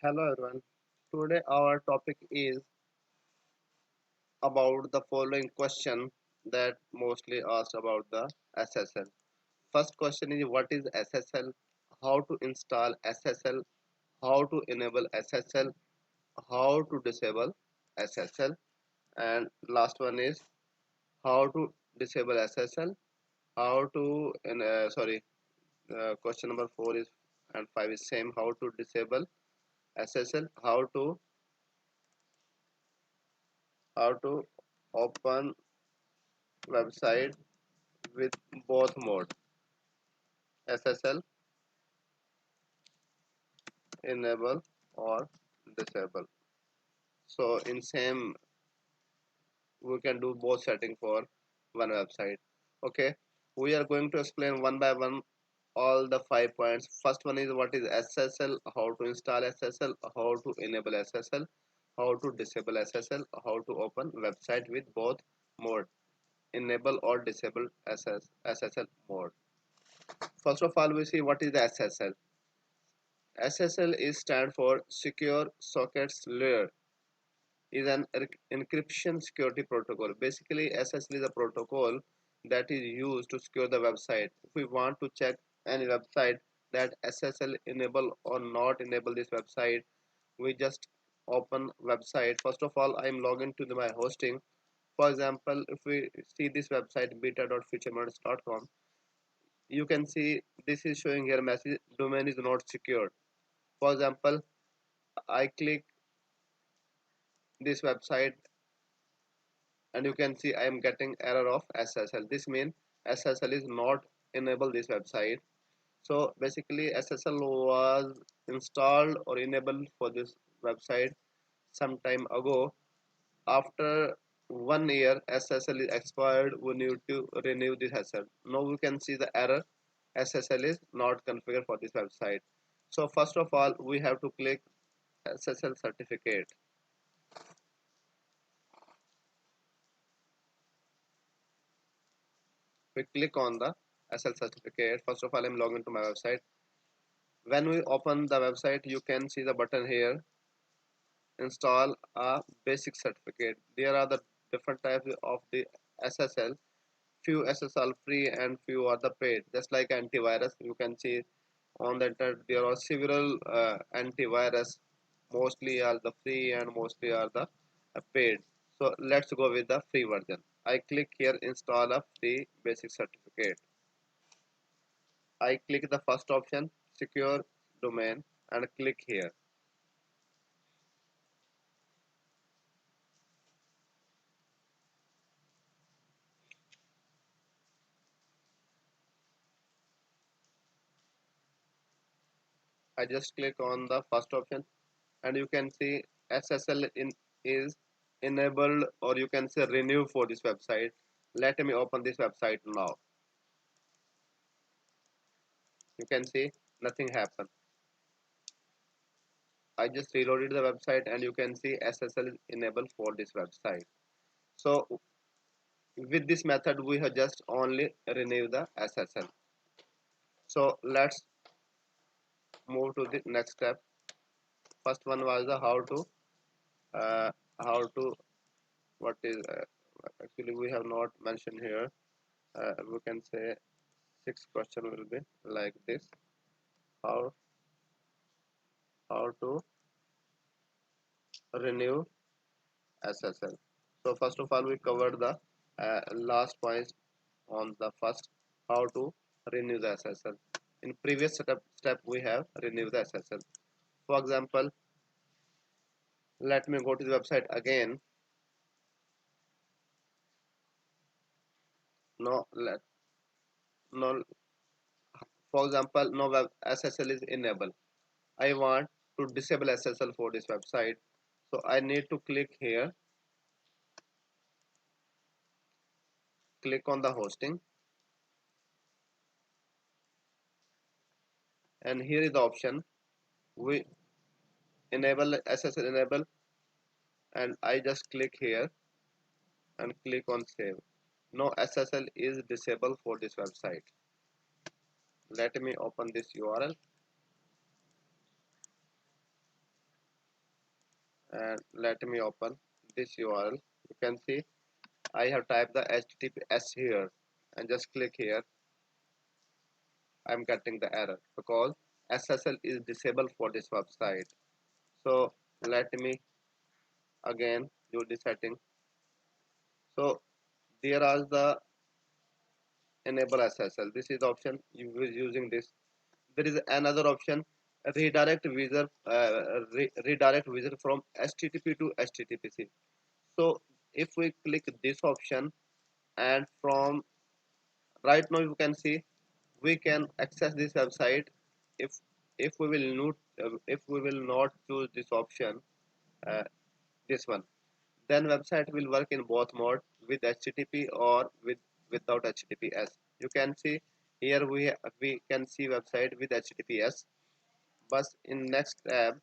Hello everyone. Today our topic is about the following question that mostly asked about the SSL. First question is what is SSL? How to install SSL? How to enable SSL? How to disable SSL? And last one is how to disable SSL? How to question number 4 is and 5 is same, how to disable SSL? How to open website with both mode SSL, enable or disable. So in same we can do both setting for one website. Okay, we are going to explain one by one all the 5 points. First one is what is SSL, how to install SSL, how to enable SSL, how to disable SSL, how to open website with both mode, enable or disable SSL mode. First of all, we see what is the SSL. SSL is stand for Secure Sockets Layer, is an encryption security protocol. Basically, SSL is a protocol that is used to secure the website. If we want to check any website that SSL enable or not enable this website, we just open website. First of all, I am logging to my hosting. For example, if we see this website beta.featuremodels.com, you can see this is showing here message domain is not secured. For example, I click this website and you can see I am getting error of SSL. This means SSL is not enable this website. So basically SSL was installed or enabled for this website some time ago. After 1 year SSL is expired, we need to renew this SSL. Now we can see the error SSL is not configured for this website. So first of all we have to click SSL certificate. We click on the SSL certificate. First of all, I'm logging to my website. When we open the website, you can see the button here, install a basic certificate. There are the different types of the SSL. Few SSL free and few are the paid. Just like antivirus, you can see on the internet there are several antivirus. Mostly are the free and mostly are the paid. So let's go with the free version. I click here install a free basic certificate. I click the first option, secure domain, and click here. I just click on the first option and you can see SSL is enabled, or you can say renew for this website. Let me open this website now. You can see nothing happened. I just reloaded the website and you can see SSL is enabled for this website. So with this method we have just only renew the SSL. So let's move to the next step. First one was the uh, how to what is actually we have not mentioned here. We can say sixth question will be like this: how to renew SSL. So first of all we covered the last points on the first, how to renew the SSL. In previous step we have renew the SSL. For example, let me go to the website again. No, no. For example, no web SSL is enabled. I want to disable SSL for this website. So I need to click here, click on the hosting, and here is the option. We enable SSL enable, and I just click here and click on save. No SSL is disabled for this website. Let me open this URL. and let me open this URL. You can see I have typed the HTTPS here and just click here. I'm getting the error because SSL is disabled for this website. So let me again do the setting. So there are the enable SSL. This is the option you will using this. There is another option, redirect user from HTTP to HTTPC. So if we click this option, and from right now you can see we can access this website. If if we will not choose this option, uh, this one, then website will work in both mode, with HTTP or without HTTPS. You can see here we can see website with HTTPS, but in next tab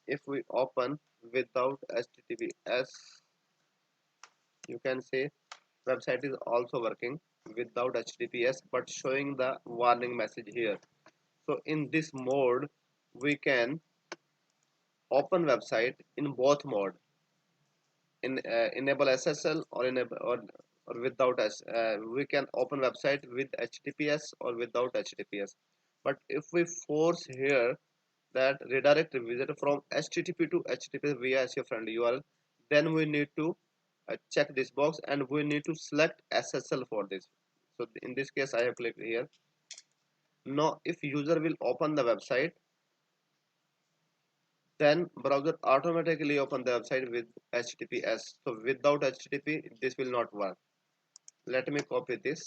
if we open without HTTPS, you can see website is also working without HTTPS but showing the warning message here. So in this mode we can open website in both mode, in enable SSL or enable or without we can open website with HTTPS or without HTTPS. But if we force here that redirect visitor from HTTP to HTTPS via your friendly URL, then we need to check this box and we need to select SSL for this. So in this case I have clicked here. Now if user will open the website, then browser automatically open the website with HTTPS. So without HTTP this will not work. Let me copy this,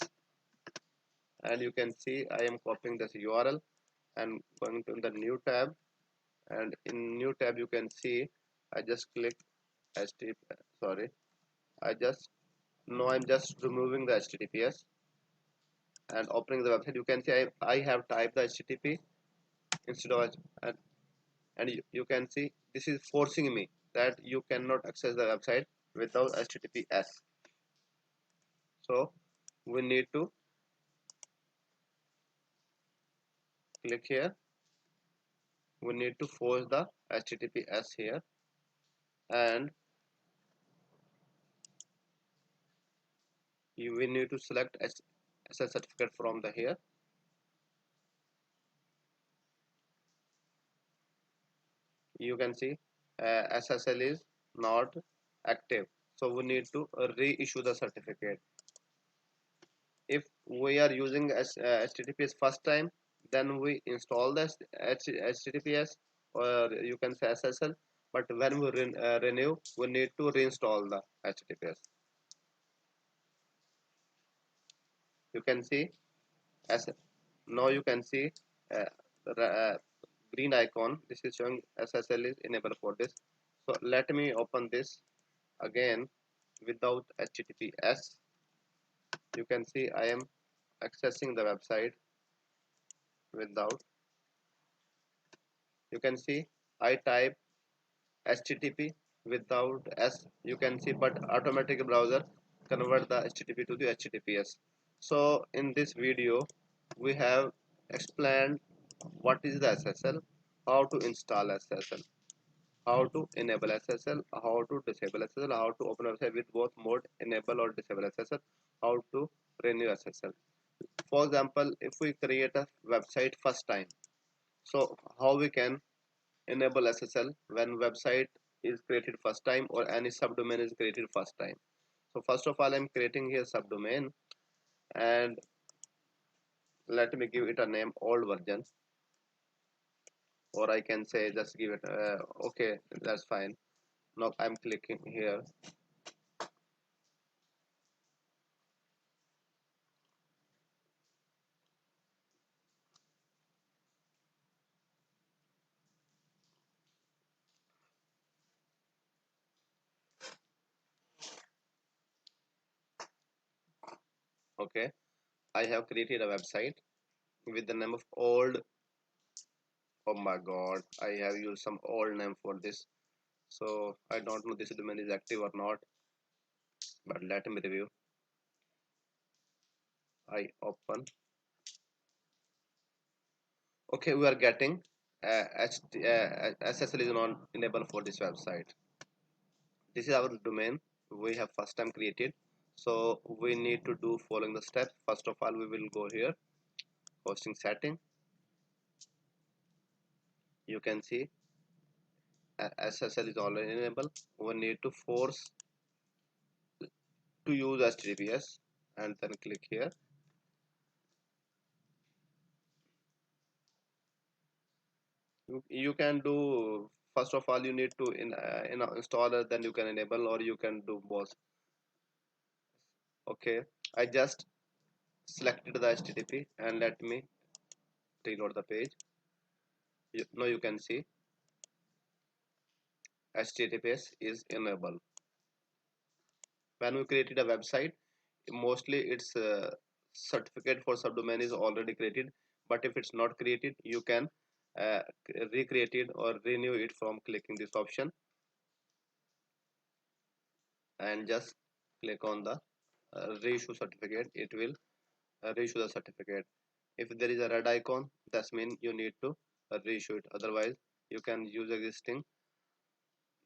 and you can see I am copying this URL and going to the new tab, and in new tab you can see I just click HTTP. Sorry, I just no I'm just removing the HTTPS and opening the website. You can see I have typed the HTTP instead of and you can see this is forcing me that you cannot access the website without HTTPS. So we need to click here, we need to force the HTTPS here, and we need to select SSL certificate from the here. You can see SSL is not active, so we need to reissue the certificate. If we are using HTTPS first time, then we install the HTTPS, or you can say SSL, but when we renew we need to reinstall the HTTPS. You can see as now you can see uh, the green icon, this is showing SSL is enabled for this. So let me open this again without HTTPS. You can see I am accessing the website without. You can see I type HTTP without S, you can see, but automatic browser convert the HTTP to the HTTPS. So in this video we have explained what is the SSL, how to install SSL, how to enable SSL, how to disable SSL, how to open website with both mode, enable or disable SSL, how to renew SSL. For example, if we create a website first time, so how we can enable SSL when website is created first time or any subdomain is created first time. So first of all I'm creating here subdomain, and let me give it a name old version, or I can say just give it okay, that's fine. Now I'm clicking here. Okay, I have created a website with the name of old. Oh my god, I have used some old name for this, so I don't know this domain is active or not, but let me review. I open. Okay, we are getting SSL is not enabled for this website. This is our domain we have first time created. So we need to do following the steps. First of all, we will go here, hosting setting. You can see SSL is already enabled. We need to force to use HTTPS and then click here. You can do, first of all you need to in installer, then you can enable, or you can do both. Okay, I just selected the HTTP and let me reload the page. Now you can see HTTPS is enabled. When we created a website, mostly its certificate for subdomain is already created, but if it's not created, you can uh, recreate it or renew it from clicking this option and just click on the reissue certificate. It will reissue the certificate. If there is a red icon, that means you need to reissue it, otherwise you can use existing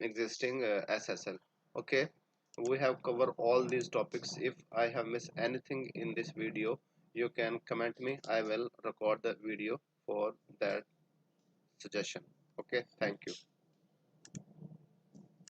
SSL. Okay, we have covered all these topics. If I have missed anything in this video, you can comment me. I will record the video for that suggestion. Okay, thank you.